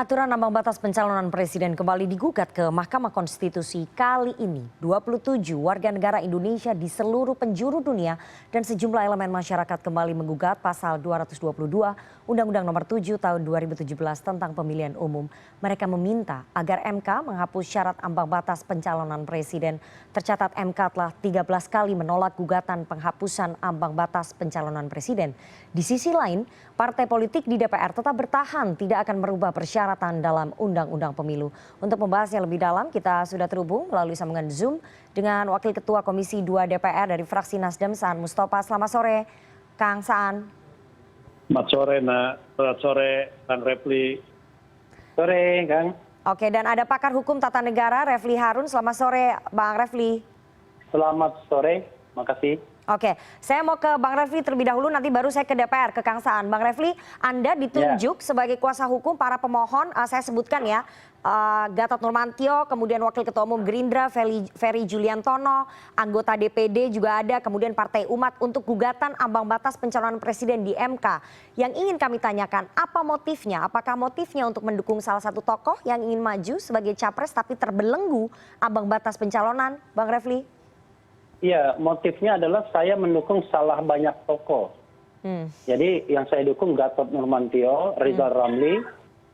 Aturan ambang batas pencalonan presiden kembali digugat ke Mahkamah Konstitusi. Kali ini 27 warga negara Indonesia di seluruh penjuru dunia dan sejumlah elemen masyarakat kembali menggugat pasal 222 Undang-Undang Nomor 7 Tahun 2017 tentang Pemilihan Umum. Mereka meminta agar MK menghapus syarat ambang batas pencalonan presiden. Tercatat MK telah 13 kali menolak gugatan penghapusan ambang batas pencalonan presiden. Di sisi lain, partai politik di DPR tetap bertahan tidak akan merubah persyaratan dalam Undang-Undang Pemilu. Untuk membahasnya lebih dalam, kita sudah terhubung melalui sambungan Zoom dengan Wakil Ketua Komisi 2 DPR dari fraksi Nasdem, Saan Mustopha. Selamat sore, Kang Saan. Selamat sore, Nak. Selamat sore, Kang Refli. Sore, Kang. Oke, dan ada pakar hukum tata negara, Refli Harun. Selamat sore, Bang Refli. Selamat sore, makasih. Oke, saya mau ke Bang Refli terlebih dahulu, nanti baru saya ke DPR, ke Kang Saan. Bang Refli, Anda ditunjuk sebagai kuasa hukum para pemohon, saya sebutkan ya, Gatot Nurmantio, kemudian Wakil Ketua Umum Gerindra, Ferry Juliantono, anggota DPD juga ada, kemudian Partai Umat untuk gugatan ambang batas pencalonan presiden di MK. Yang ingin kami tanyakan, apa motifnya? Apakah motifnya untuk mendukung salah satu tokoh yang ingin maju sebagai capres tapi terbelenggu ambang batas pencalonan, Bang Refli? Iya, motifnya adalah saya mendukung salah banyak tokoh. Jadi yang saya dukung Gatot Nurmantio, Rizal Ramli,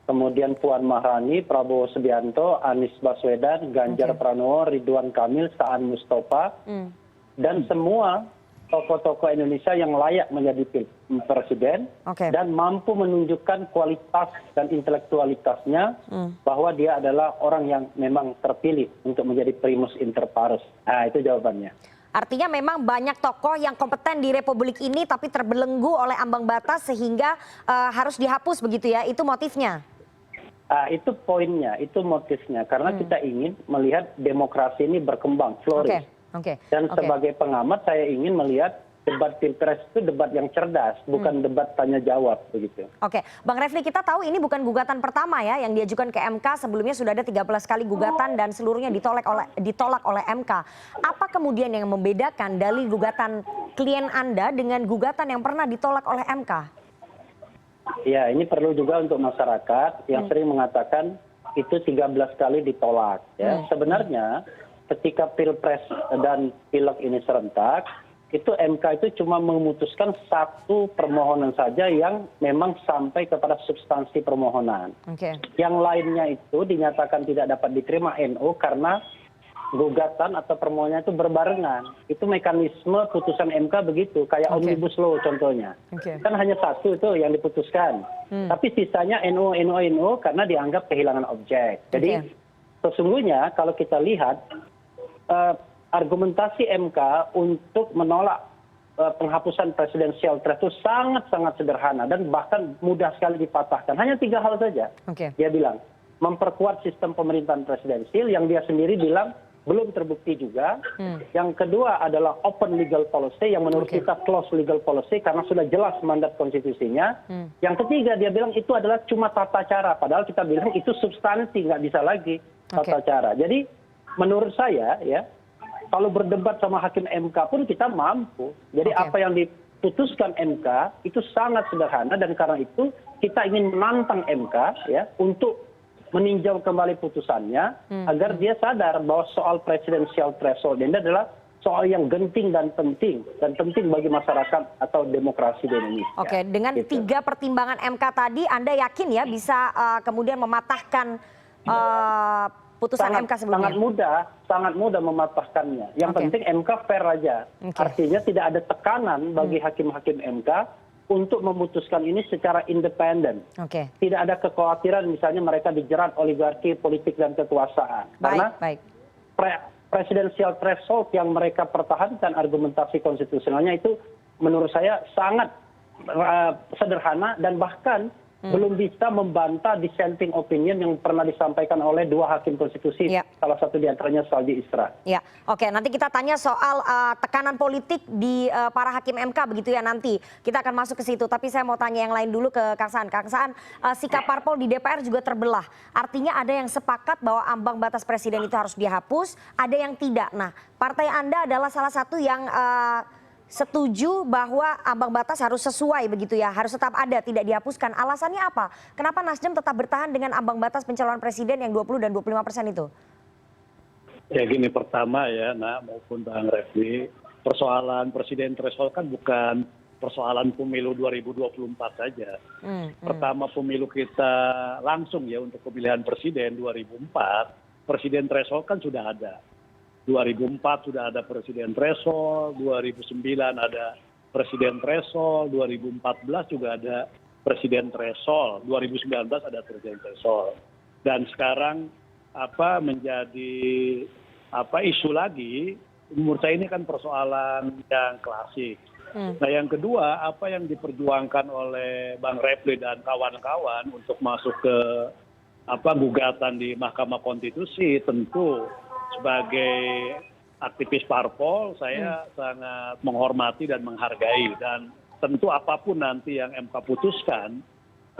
kemudian Puan Maharani, Prabowo Subianto, Anies Baswedan, Ganjar Pranowo, Ridwan Kamil, Saan Mustopha, dan semua tokoh-tokoh Indonesia yang layak menjadi presiden dan mampu menunjukkan kualitas dan intelektualitasnya bahwa dia adalah orang yang memang terpilih untuk menjadi primus inter pares. Nah, itu jawabannya. Artinya memang banyak tokoh yang kompeten di Republik ini tapi terbelenggu oleh ambang batas sehingga harus dihapus begitu ya, itu motifnya? Itu poinnya, itu motifnya. Karena kita ingin melihat demokrasi ini berkembang, flourish. Dan sebagai pengamat saya ingin melihat debat pilpres itu debat yang cerdas, bukan debat tanya jawab begitu. Oke, Bang Refli, kita tahu ini bukan gugatan pertama ya yang diajukan ke MK, sebelumnya sudah ada 13 kali gugatan dan seluruhnya ditolak oleh MK. Apa kemudian yang membedakan dalil gugatan klien Anda dengan gugatan yang pernah ditolak oleh MK? Ya, ini perlu juga untuk masyarakat yang sering mengatakan itu 13 kali ditolak. Ya. Sebenarnya ketika pilpres dan pileg ini serentak, itu MK itu cuma memutuskan satu permohonan saja yang memang sampai kepada substansi permohonan. Yang lainnya itu dinyatakan tidak dapat diterima NU karena gugatan atau permohonan itu berbarengan. Itu mekanisme putusan MK begitu, kayak Omnibus Law contohnya. Kan hanya satu itu yang diputuskan. Tapi sisanya NU karena dianggap kehilangan objek. Jadi sesungguhnya kalau kita lihat argumentasi MK untuk menolak penghapusan presidensial threshold itu sangat-sangat sederhana dan bahkan mudah sekali dipatahkan. Hanya 3 hal saja. Dia bilang, memperkuat sistem pemerintahan presidensil yang dia sendiri bilang belum terbukti juga. Yang kedua adalah open legal policy yang menurut kita close legal policy karena sudah jelas mandat konstitusinya. Yang ketiga dia bilang itu adalah cuma tata cara. Padahal kita bilang itu substansi, nggak bisa lagi tata cara. Jadi menurut saya ya, kalau berdebat sama hakim MK pun kita mampu. Jadi apa yang diputuskan MK itu sangat sederhana dan karena itu kita ingin menantang MK ya untuk meninjau kembali putusannya agar dia sadar bahwa soal presidensial threshold ini adalah soal yang genting dan penting bagi masyarakat atau demokrasi di Indonesia. Oke, dengan 3 pertimbangan MK tadi Anda yakin ya bisa kemudian mematahkan putusan MK sebelumnya? Sangat mudah mematahkannya. Yang penting MK fair aja. Artinya tidak ada tekanan bagi hakim-hakim MK untuk memutuskan ini secara independen. Tidak ada kekhawatiran misalnya mereka dijerat oligarki politik dan kekuasaan. Karena presidensial threshold yang mereka pertahankan argumentasi konstitusionalnya itu menurut saya sangat sederhana dan bahkan belum bisa membantah dissenting opinion yang pernah disampaikan oleh 2 hakim konstitusi, salah satu diantaranya Saldi Isra. Ya, oke. Nanti kita tanya soal tekanan politik di para hakim MK begitu ya nanti. Kita akan masuk ke situ. Tapi saya mau tanya yang lain dulu ke Kang Saan. Kang Saan, sikap parpol di DPR juga terbelah. Artinya ada yang sepakat bahwa ambang batas presiden itu harus dihapus, ada yang tidak. Nah, partai Anda adalah salah satu yang setuju bahwa ambang batas harus sesuai begitu ya, harus tetap ada, tidak dihapuskan. Alasannya apa? Kenapa Nasdem tetap bertahan dengan ambang batas pencalonan presiden yang 20 dan 25% itu? Ya gini, pertama ya, maupun Bang Refli, persoalan presiden threshold kan bukan persoalan pemilu 2024 saja. Pertama pemilu kita langsung ya untuk pemilihan presiden 2004, presiden threshold kan sudah ada. 2004 sudah ada presiden threshold, 2009 ada presiden threshold, 2014 juga ada presiden threshold, 2019 ada presiden threshold. Dan sekarang menjadi isu lagi, menurut saya ini kan persoalan yang klasik. Nah yang kedua, apa yang diperjuangkan oleh Bang Refli dan kawan-kawan untuk masuk ke gugatan di Mahkamah Konstitusi, tentu sebagai aktivis parpol saya sangat menghormati dan menghargai, dan tentu apapun nanti yang MK putuskan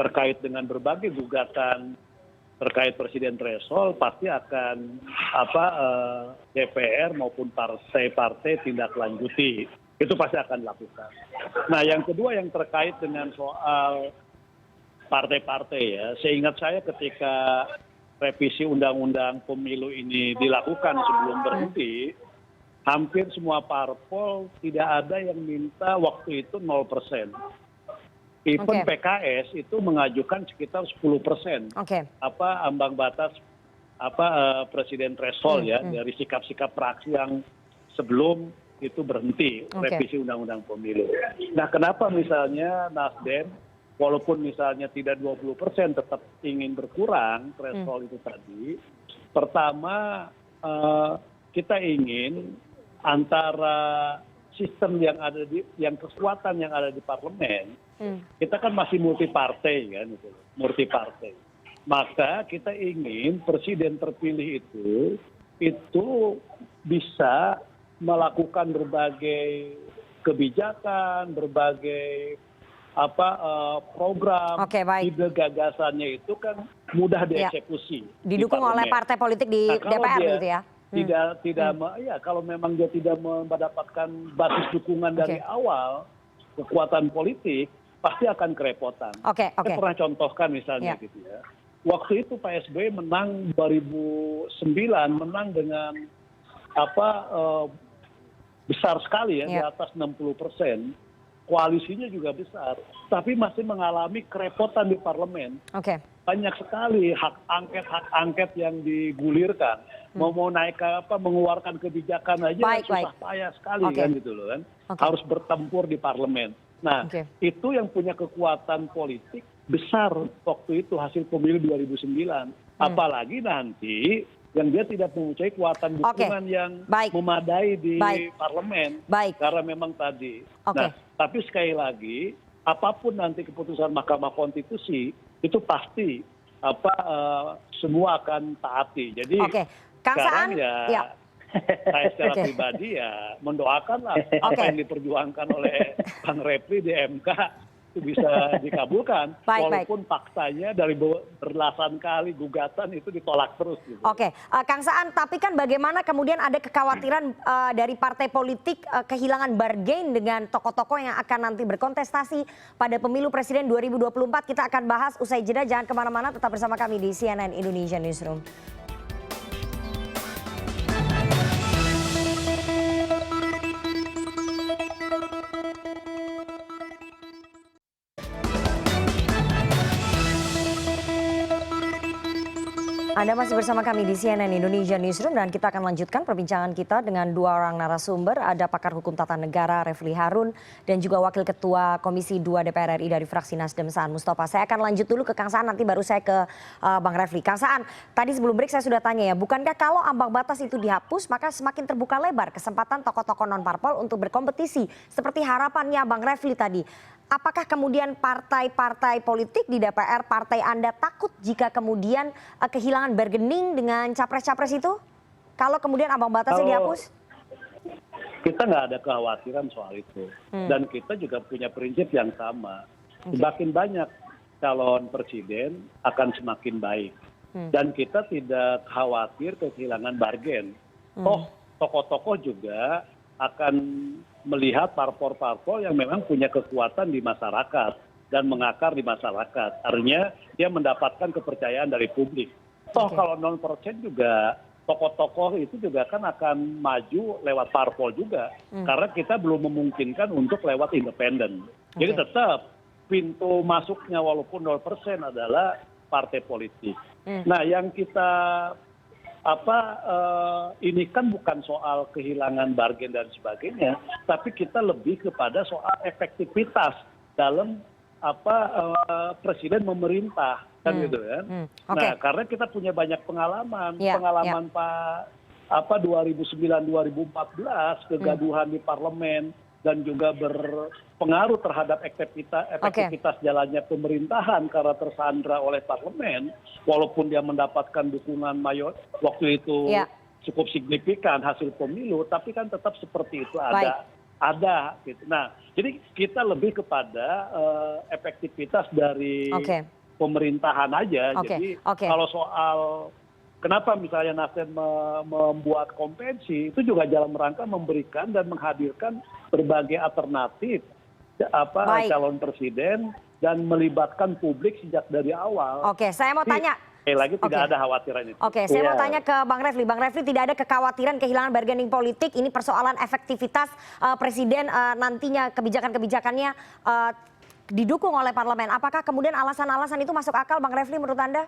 terkait dengan berbagai gugatan terkait presiden threshold, pasti akan DPR maupun partai-partai tindak lanjuti. Itu pasti akan dilakukan. Nah yang kedua yang terkait dengan soal partai-partai ya, seingat saya ketika revisi undang-undang pemilu ini dilakukan sebelum berhenti, hampir semua parpol tidak ada yang minta waktu itu 0%. Even PKS itu mengajukan sekitar 10% ambang batas presiden threshold ya, dari sikap-sikap fraksi yang sebelum itu berhenti revisi undang-undang pemilu. Nah kenapa misalnya Nasdem walaupun misalnya tidak 20% tetap ingin berkurang threshold itu tadi? Pertama kita ingin antara sistem yang ada yang kekuatan yang ada di parlemen, kita kan masih multi partai kan, multi partai. Maka kita ingin presiden terpilih itu bisa melakukan berbagai kebijakan, berbagai program, ide gagasannya itu kan mudah dieksekusi. Didukung oleh partai politik di DPR gitu ya? Kalau memang dia tidak mendapatkan basis dukungan dari awal, kekuatan politik, pasti akan kerepotan. Saya pernah contohkan misalnya gitu ya. Waktu itu Pak SBY menang 2009, menang dengan besar sekali ya, di atas 60%. Koalisinya juga besar, tapi masih mengalami kerepotan di parlemen. Banyak sekali hak angket yang digulirkan. Mau naik mengeluarkan kebijakan aja susah payah sekali kan gitu loh kan. Harus bertempur di parlemen. Nah, itu yang punya kekuatan politik besar waktu itu hasil pemilu 2009. Apalagi nanti yang dia tidak mempunyai kekuatan dukungan yang memadai di parlemen. Karena memang tadi. Nah, tapi sekali lagi, apapun nanti keputusan Mahkamah Konstitusi, itu pasti semua akan taati. Jadi sekarang saya secara pribadi ya mendoakanlah apa yang diperjuangkan oleh Bang Refli di MK itu bisa dikabulkan, walaupun faktanya dari belasan kali gugatan itu ditolak terus. Gitu. Kang Saan, tapi kan bagaimana kemudian ada kekhawatiran dari partai politik kehilangan bargain dengan tokoh-tokoh yang akan nanti berkontestasi pada pemilu presiden 2024. Kita akan bahas usai jeda, jangan kemana-mana, tetap bersama kami di CNN Indonesia Newsroom. Anda masih bersama kami di CNN Indonesia Newsroom dan kita akan lanjutkan perbincangan kita dengan dua orang narasumber. Ada pakar hukum tata negara Refli Harun dan juga Wakil Ketua Komisi 2 DPR RI dari fraksi Nasdem Saan Mustafa. Saya akan lanjut dulu ke Kang Saan, nanti baru saya ke Bang Refli. Kang Saan, tadi sebelum break saya sudah tanya ya, bukankah kalau ambang batas itu dihapus maka semakin terbuka lebar kesempatan tokoh-tokoh non-parpol untuk berkompetisi seperti harapannya Bang Refli tadi. Apakah kemudian partai-partai politik di DPR, partai Anda takut jika kemudian kehilangan bargaining dengan capres-capres itu? Kalau kemudian ambang batasnya dihapus? Kita nggak ada kekhawatiran soal itu. Dan kita juga punya prinsip yang sama. Semakin banyak calon presiden akan semakin baik. Dan kita tidak khawatir kehilangan bargain. Tokoh-tokoh juga akan melihat parpol-parpol yang memang punya kekuatan di masyarakat dan mengakar di masyarakat. Artinya dia mendapatkan kepercayaan dari publik. Toh kalau 0% juga tokoh-tokoh itu juga kan akan maju lewat parpol juga. Karena kita belum memungkinkan untuk lewat independen. Jadi tetap pintu masuknya walaupun 0% adalah partai politik. Nah yang kita ini kan bukan soal kehilangan bargain dan sebagainya, tapi kita lebih kepada soal efektivitas dalam presiden memerintah kan gitu kan. Nah karena kita punya banyak pengalaman, Pak 2009-2014 kegaduhan di parlemen dan juga berpengaruh terhadap efektivitas jalannya pemerintahan karena tersandra oleh parlemen, walaupun dia mendapatkan dukungan waktu itu cukup signifikan hasil pemilu, tapi kan tetap seperti itu ada gitu. Nah, jadi kita lebih kepada efektivitas dari pemerintahan aja. Jadi kalau soal kenapa misalnya Nasdem membuat konvensi, itu juga dalam rangka memberikan dan menghadirkan berbagai alternatif calon presiden dan melibatkan publik sejak dari awal. Oke, saya mau tanya. Sekali lagi tidak ada khawatiran itu. Oke, saya mau tanya ke Bang Refli. Bang Refli, tidak ada kekhawatiran kehilangan bargaining politik. Ini persoalan efektivitas presiden nantinya kebijakan-kebijakannya didukung oleh parlemen. Apakah kemudian alasan-alasan itu masuk akal, Bang Refli, menurut Anda?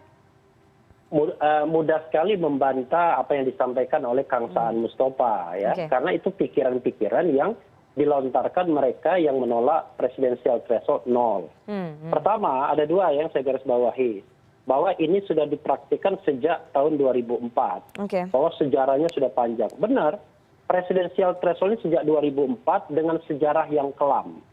Mudah sekali membantah apa yang disampaikan oleh Kang Saan Mustafa ya, karena itu pikiran-pikiran yang dilontarkan mereka yang menolak presidensial threshold 0. Pertama, ada dua yang saya garis bawahi, bahwa ini sudah dipraktikkan sejak tahun 2004, bahwa sejarahnya sudah panjang. Benar, presidensial threshold ini sejak 2004 dengan sejarah yang kelam.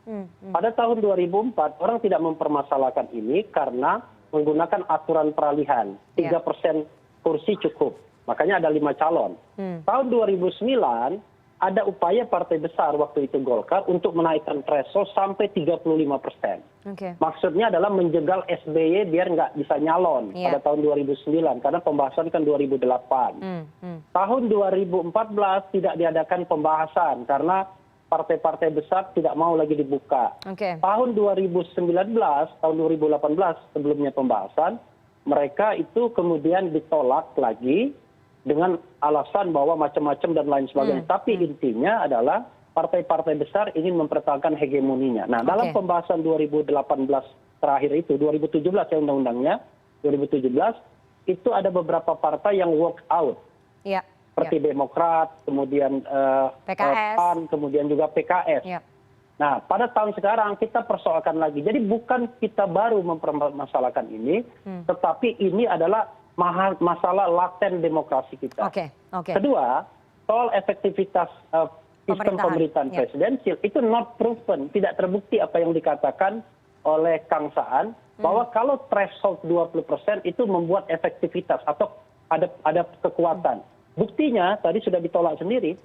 Pada tahun 2004 orang tidak mempermasalahkan ini karena menggunakan aturan peralihan, 3% kursi cukup, makanya ada 5 calon. Tahun 2009 ada upaya partai besar waktu itu Golkar untuk menaikkan threshold sampai 35%. Maksudnya adalah menjegal SBY biar nggak bisa nyalon pada tahun 2009 karena pembahasan kan 2008. Tahun 2014 tidak diadakan pembahasan karena partai-partai besar tidak mau lagi dibuka. Tahun 2019, tahun 2018 sebelumnya pembahasan, mereka itu kemudian ditolak lagi dengan alasan bahwa macam-macam dan lain sebagainya. Tapi intinya adalah partai-partai besar ingin mempertahankan hegemoninya. Nah, dalam pembahasan 2018 terakhir itu, 2017 ya undang-undangnya, 2017, itu ada beberapa partai yang walk out. Seperti Demokrat, kemudian PAN, kemudian juga PKS. Nah, pada tahun sekarang kita persoalkan lagi. Jadi bukan kita baru mempermasalahkan ini, tetapi ini adalah masalah laten demokrasi kita. Kedua, soal efektivitas sistem pemerintahan presidensial itu not proven, tidak terbukti apa yang dikatakan oleh Kang Saan, bahwa kalau threshold 20% itu membuat efektivitas atau ada kekuatan. Buktinya tadi sudah ditolak sendiri.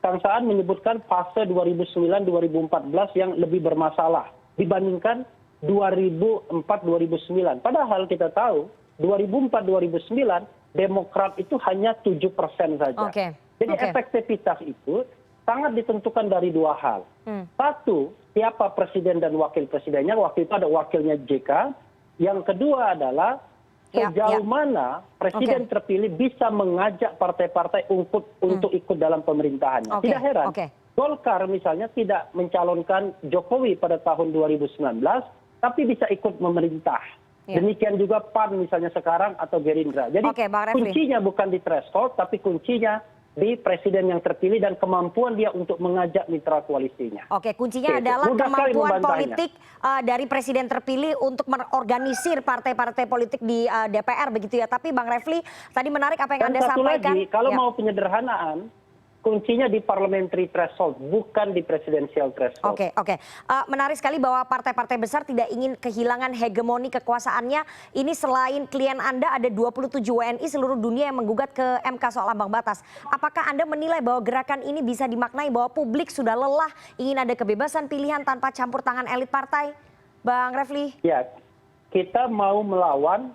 Kang Saan menyebutkan fase 2009-2014 yang lebih bermasalah dibandingkan 2004-2009. Padahal kita tahu 2004-2009 Demokrat itu hanya 7% saja. Jadi efektivitas itu sangat ditentukan dari dua hal. Satu, siapa presiden dan wakil presidennya. Waktu itu ada wakilnya JK. Yang kedua adalah sejauh mana presiden terpilih bisa mengajak partai-partai untuk ikut dalam pemerintahannya. Tidak heran, Golkar misalnya tidak mencalonkan Jokowi pada tahun 2019, tapi bisa ikut memerintah. Demikian juga PAN misalnya sekarang atau Gerindra. Jadi kuncinya bukan di threshold, tapi kuncinya di presiden yang terpilih dan kemampuan dia untuk mengajak mitra koalisinya. Kuncinya adalah kemampuan politik dari presiden terpilih untuk mengorganisir partai-partai politik di DPR begitu ya. Tapi Bang Refli, tadi menarik apa yang Anda sampaikan. Lagi, kalau mau penyederhanaan, kuncinya di parliamentary threshold, bukan di presidential threshold. Menarik sekali bahwa partai-partai besar tidak ingin kehilangan hegemoni kekuasaannya. Ini selain klien Anda ada 27 WNI seluruh dunia yang menggugat ke MK soal ambang batas. Apakah Anda menilai bahwa gerakan ini bisa dimaknai bahwa publik sudah lelah ingin ada kebebasan pilihan tanpa campur tangan elit partai? Bang Refli? Ya, kita mau melawan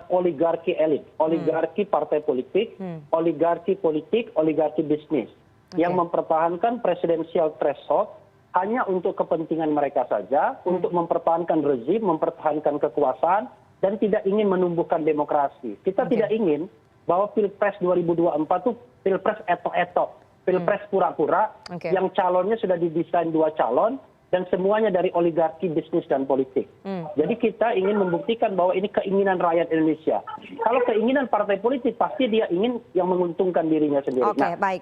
oligarki elit, oligarki partai politik, oligarki politik, oligarki bisnis. yang mempertahankan presidensial threshold hanya untuk kepentingan mereka saja, untuk mempertahankan rezim, mempertahankan kekuasaan, dan tidak ingin menumbuhkan demokrasi. Kita tidak ingin bahwa Pilpres 2024 itu Pilpres etok-etok, Pilpres pura-pura, yang calonnya sudah didesain 2 calon, dan semuanya dari oligarki bisnis dan politik. Jadi kita ingin membuktikan bahwa ini keinginan rakyat Indonesia. Kalau keinginan partai politik pasti dia ingin yang menguntungkan dirinya sendiri.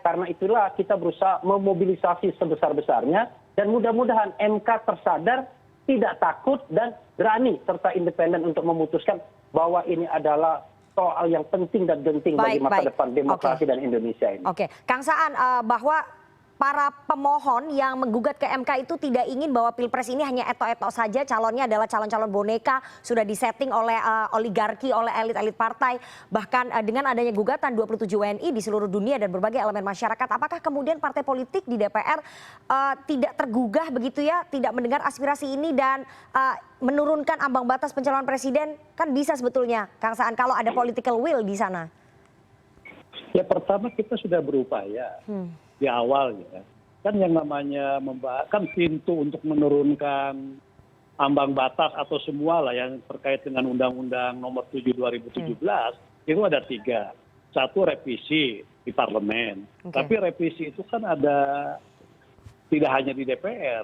Karena itulah kita berusaha memobilisasi sebesar-besarnya dan mudah-mudahan MK tersadar, tidak takut dan berani serta independen untuk memutuskan bahwa ini adalah soal yang penting dan genting bagi masa depan demokrasi dan Indonesia ini. Oke, Kang Saan, bahwa para pemohon yang menggugat ke MK itu tidak ingin bahwa Pilpres ini hanya etok-etok saja, calonnya adalah calon-calon boneka, sudah disetting oleh oligarki, oleh elit-elit partai. Bahkan dengan adanya gugatan 27 WNI di seluruh dunia dan berbagai elemen masyarakat, apakah kemudian partai politik di DPR tidak tergugah begitu ya, tidak mendengar aspirasi ini dan menurunkan ambang batas pencalonan presiden? Kan bisa sebetulnya, Kang Saan, kalau ada political will di sana. Ya pertama kita sudah berupaya. Di awal ya, kan yang namanya kan pintu untuk menurunkan ambang batas atau semua lah yang terkait dengan Undang-Undang Nomor 7 2017 itu ada 3. 1 revisi di parlemen, tapi revisi itu kan ada tidak hanya di DPR,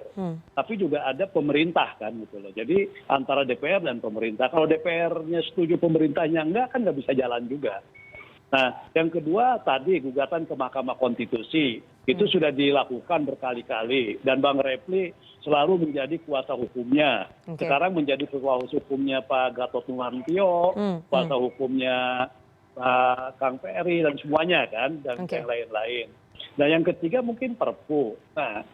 tapi juga ada pemerintah kan gitu loh. Jadi antara DPR dan pemerintah. Kalau DPR-nya setuju, pemerintahnya enggak, kan nggak bisa jalan juga. Nah, yang kedua tadi gugatan ke Mahkamah Konstitusi itu sudah dilakukan berkali-kali dan Bang Refli selalu menjadi kuasa hukumnya. Sekarang menjadi kuasa hukumnya Pak Gatot Nurmantio, kuasa hukumnya Pak Kang Ferry dan semuanya kan, dan yang lain-lain. Nah, yang ketiga mungkin Perpu. Nah,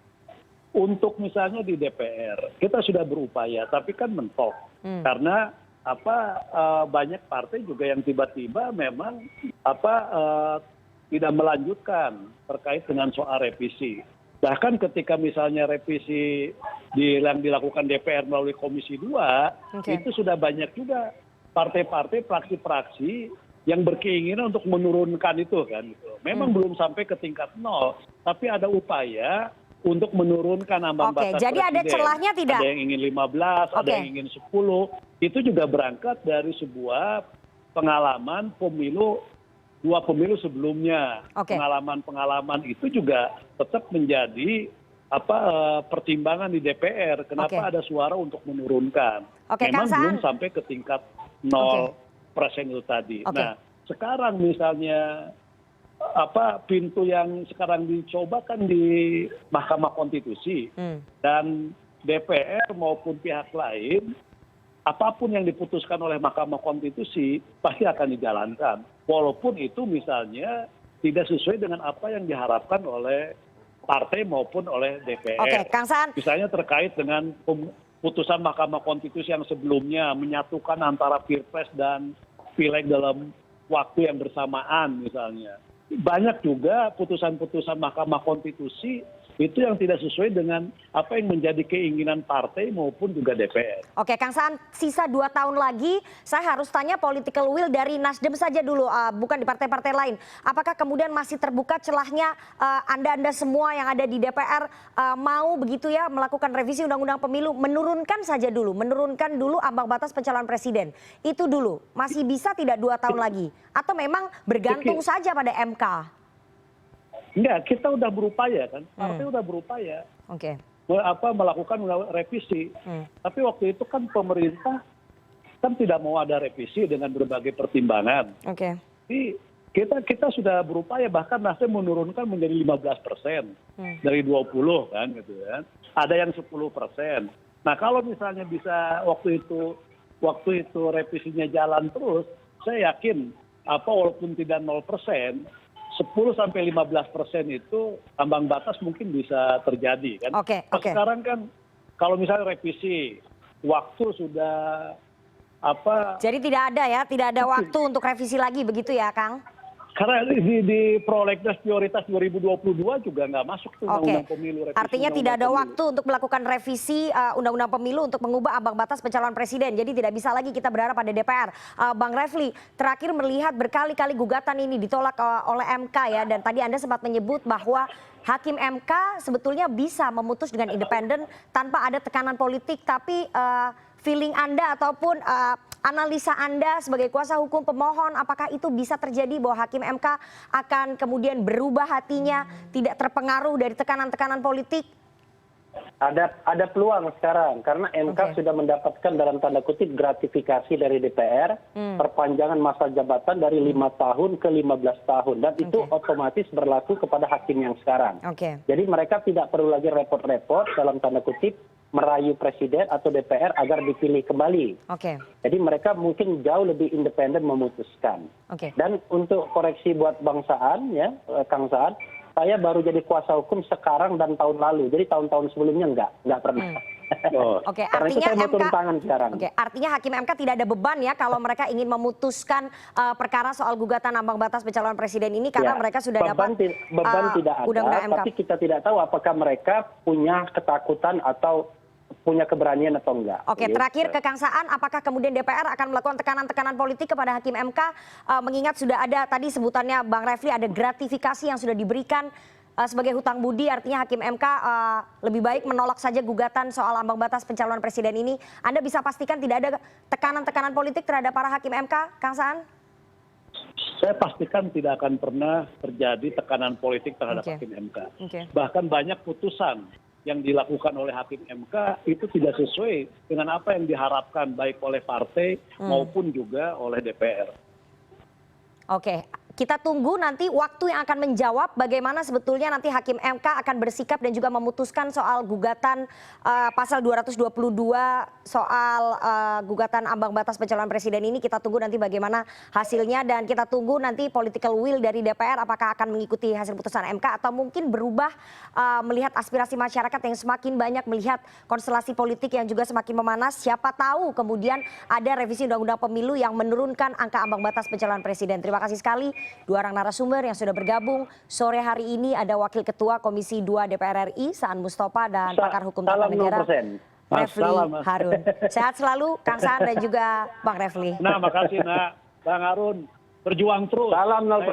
untuk misalnya di DPR kita sudah berupaya, tapi kan mentok karena banyak partai juga yang tiba-tiba memang tidak melanjutkan terkait dengan soal revisi. Bahkan ketika misalnya revisi yang dilakukan DPR melalui Komisi 2, itu sudah banyak juga partai-partai, fraksi-fraksi yang berkeinginan untuk menurunkan itu kan. Memang belum sampai ke tingkat 0, tapi ada upaya untuk menurunkan ambang batas jadi presiden. Ada celahnya tidak? Ada yang ingin 15, ada yang ingin 10. Itu juga berangkat dari sebuah pengalaman pemilu, 2 pemilu sebelumnya. Pengalaman-pengalaman itu juga tetap menjadi pertimbangan di DPR. Kenapa ada suara untuk menurunkan. Memang belum sampai ke tingkat 0% itu tadi. Nah, sekarang misalnya pintu yang sekarang dicoba kan di Mahkamah Konstitusi dan DPR maupun pihak lain, apapun yang diputuskan oleh Mahkamah Konstitusi pasti akan dijalankan, walaupun itu misalnya tidak sesuai dengan apa yang diharapkan oleh partai maupun oleh DPR. Kang Saan. Misalnya terkait dengan putusan Mahkamah Konstitusi yang sebelumnya menyatukan antara Pilpres dan Pileg dalam waktu yang bersamaan misalnya. Banyak juga putusan-putusan Mahkamah Konstitusi itu yang tidak sesuai dengan apa yang menjadi keinginan partai maupun juga DPR. Oke, Kang Saan, sisa 2 tahun lagi, saya harus tanya political will dari Nasdem saja dulu, bukan di partai-partai lain. Apakah kemudian masih terbuka celahnya Anda semua yang ada di DPR mau begitu ya melakukan revisi Undang-Undang Pemilu, menurunkan dulu ambang batas pencalonan presiden. Itu dulu, masih bisa tidak 2 tahun lagi? Atau memang bergantung saja pada MK? Enggak, kita udah berupaya kan, partai udah berupaya melakukan revisi. Tapi waktu itu kan pemerintah kan tidak mau ada revisi dengan berbagai pertimbangan. Jadi kita sudah berupaya, bahkan Nasdem menurunkan menjadi 15% dari 20 kan gitu kan. Ada yang 10%. Nah kalau misalnya bisa waktu itu revisinya jalan terus, saya yakin walaupun tidak 0%, 10-15% itu ambang batas mungkin bisa terjadi kan. Sekarang kan kalau misalnya revisi waktu sudah Jadi tidak ada waktu untuk revisi lagi begitu ya, Kang? Karena di prolegnas prioritas 2022 juga nggak masuk tuh undang-undang pemilu. Artinya tidak ada waktu untuk melakukan revisi undang-undang pemilu untuk mengubah ambang batas pencalonan presiden. Jadi tidak bisa lagi kita berharap pada DPR. Bang Refli, terakhir melihat berkali-kali gugatan ini ditolak oleh MK ya. Dan tadi Anda sempat menyebut bahwa Hakim MK sebetulnya bisa memutus dengan independen tanpa ada tekanan politik. Tapi feeling Anda ataupun analisa Anda sebagai kuasa hukum pemohon, apakah itu bisa terjadi bahwa Hakim MK akan kemudian berubah hatinya, tidak terpengaruh dari tekanan-tekanan politik? Ada peluang sekarang karena MK sudah mendapatkan dalam tanda kutip gratifikasi dari DPR, perpanjangan masa jabatan dari 5 tahun ke 15 tahun dan itu otomatis berlaku kepada hakim yang sekarang. Jadi mereka tidak perlu lagi repot-repot dalam tanda kutip merayu presiden atau DPR agar dipilih kembali. Jadi mereka mungkin jauh lebih independen memutuskan. Dan untuk koreksi buat Bang Saan, ya, Kang Saan, saya baru jadi kuasa hukum sekarang dan tahun lalu. Jadi tahun-tahun sebelumnya enggak pernah. Karena itu saya mau turun tangan sekarang. Artinya Hakim MK tidak ada beban ya kalau mereka ingin memutuskan perkara soal gugatan ambang batas pencalonan presiden ini karena mereka sudah dapat beban tidak ada, tapi kita tidak tahu apakah mereka punya ketakutan atau punya keberanian atau enggak. Terakhir ke Kang Saan, apakah kemudian DPR akan melakukan tekanan-tekanan politik kepada Hakim MK mengingat sudah ada tadi sebutannya Bang Refli ada gratifikasi yang sudah diberikan sebagai hutang budi, artinya Hakim MK lebih baik menolak saja gugatan soal ambang batas pencalonan presiden ini. Anda bisa pastikan tidak ada tekanan-tekanan politik terhadap para Hakim MK, Kang Saan? Saya pastikan tidak akan pernah terjadi tekanan politik terhadap Hakim MK. Bahkan banyak putusan yang dilakukan oleh Hakim MK itu tidak sesuai dengan apa yang diharapkan baik oleh partai maupun juga oleh DPR. Kita tunggu nanti waktu yang akan menjawab bagaimana sebetulnya nanti Hakim MK akan bersikap dan juga memutuskan soal gugatan pasal 222 soal gugatan ambang batas pencalonan presiden ini. Kita tunggu nanti bagaimana hasilnya dan kita tunggu nanti political will dari DPR apakah akan mengikuti hasil putusan MK atau mungkin berubah melihat aspirasi masyarakat yang semakin banyak, melihat konstelasi politik yang juga semakin memanas. Siapa tahu kemudian ada revisi undang-undang pemilu yang menurunkan angka ambang batas pencalonan presiden. Terima kasih sekali dua orang narasumber yang sudah bergabung sore hari ini. Ada Wakil Ketua Komisi 2 DPR RI Saan Mustopha dan pakar hukum tata negara Refli Harun. Sehat selalu Kang Saan dan juga Bang Refli. Nah, makasih Nak. Bang Harun, berjuang terus. Salam 0%.